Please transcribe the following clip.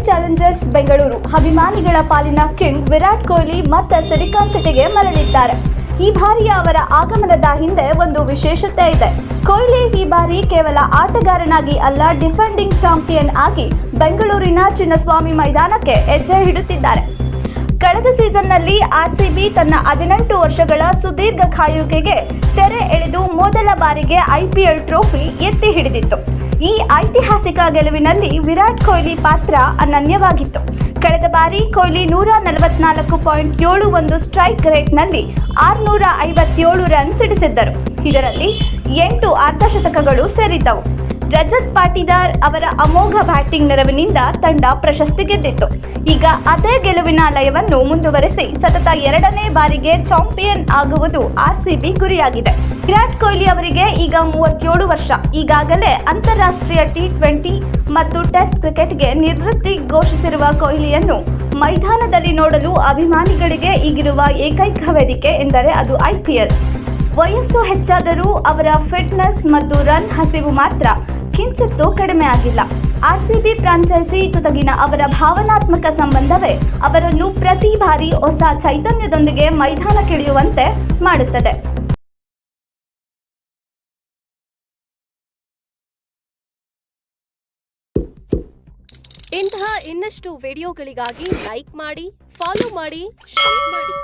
Challengers Bengaluru ಅಭಿಮಾನಿಗಳ ಪಾಲಿನ king Virat Kohli ಮತ್ತೆ ಸಿಲಿಕಾನ್ ಸಿಟಿಗೆ ಮರಳಿದ್ದಾರೆ. ಈ ಬಾರಿಯ ಅವರ ಆಗಮನದ ಹಿಂದೆ ಒಂದು ವಿಶೇಷತೆ ಇದೆ. ಕೊಹ್ಲಿ ಈ ಬಾರಿ ಕೇವಲ ಆಟಗಾರನಾಗಿ ಅಲ್ಲ, ಡಿಫೆಂಡಿಂಗ್ ಚಾಂಪಿಯನ್ ಆಗಿ ಬೆಂಗಳೂರಿನ ಚಿನ್ನಸ್ವಾಮಿ ಮೈದಾನಕ್ಕೆ ಹೆಜ್ಜೆ ಇಡುತ್ತಿದ್ದಾರೆ. ಕಳೆದ ಸೀಸನ್ನಲ್ಲಿ ಆರ್ಸಿಬಿ ತನ್ನ 18 ವರ್ಷಗಳ ಸುದೀರ್ಘ ಕಾಯುವಿಕೆಗೆ ತೆರೆ ಎಳೆದು ಮೊದಲ ಬಾರಿಗೆ ಐಪಿಎಲ್ ಟ್ರೋಫಿ ಎತ್ತಿ ಹಿಡಿದಿತ್ತು. ಈ ಐತಿಹಾಸಿಕ ಗೆಲುವಿನಲ್ಲಿ ವಿರಾಟ್ ಕೊಹ್ಲಿ ಪಾತ್ರ ಅನನ್ಯವಾಗಿತ್ತು. ಕಳೆದ ಬಾರಿ ಕೊಹ್ಲಿ 144.71 ಸ್ಟ್ರೈಕ್ ರೇಟ್ನಲ್ಲಿ 657 ರನ್ ಸಿಡಿಸಿದ್ದರು. ಇದರಲ್ಲಿ 8 ಅರ್ಧಶತಕಗಳು ಸೇರಿದ್ದವು. ರಜತ್ ಪಾಟಿದಾರ್ ಅವರ ಅಮೋಘ ಬ್ಯಾಟಿಂಗ್ ನೆರವಿನಿಂದ ತಂಡ ಪ್ರಶಸ್ತಿ ಗೆದ್ದಿತ್ತು. ಈಗ ಅದೇ ಗೆಲುವಿನ ಲಯವನ್ನು ಮುಂದುವರೆಸಿ ಸತತ 2ನೇ ಬಾರಿಗೆ ಚಾಂಪಿಯನ್ ಆಗುವುದು ಆರ್ಸಿಬಿ ಗುರಿಯಾಗಿದೆ. ವಿರಾಟ್ ಕೊಹ್ಲಿ ಅವರಿಗೆ ಈಗ 37 ವರ್ಷ. ಈಗಾಗಲೇ ಅಂತಾರಾಷ್ಟ್ರೀಯ ಟಿ20 ಮತ್ತು ಟೆಸ್ಟ್ ಕ್ರಿಕೆಟ್ಗೆ ನಿವೃತ್ತಿ ಘೋಷಿಸಿರುವ ಕೊಹ್ಲಿಯನ್ನು ಮೈದಾನದಲ್ಲಿ ನೋಡಲು ಅಭಿಮಾನಿಗಳಿಗೆ ಈಗಿರುವ ಏಕೈಕ ವೇದಿಕೆ ಎಂದರೆ ಅದು ಐಪಿಎಲ್. ವಯಸ್ಸು ಹೆಚ್ಚಾದರೂ ಅವರ ಫಿಟ್ನೆಸ್ ಮತ್ತು ರನ್ ಹಸಿವು ಮಾತ್ರ ಕಿಂಚಿತ್ತೂ ಕಡಿಮೆ ಆಗಿಲ್ಲ. ಆರ್ಸಿಬಿ ಫ್ರಾಂಚೈಸಿ ಜೊತೆಗಿನ ಅವರ ಭಾವನಾತ್ಮಕ ಸಂಬಂಧವೇ ಅವರನ್ನು ಪ್ರತಿ ಬಾರಿ ಹೊಸ ಚೈತನ್ಯದೊಂದಿಗೆ ಮೈದಾನಕ್ಕಿಳಿಯುವಂತೆ ಮಾಡುತ್ತದೆ. ಇಂತಹ ಇನ್ನಷ್ಟು ವಿಡಿಯೋಗಳಿಗಾಗಿ ಲೈಕ್ ಮಾಡಿ, ಫಾಲೋ ಮಾಡಿ, ಶೇರ್ ಮಾಡಿ.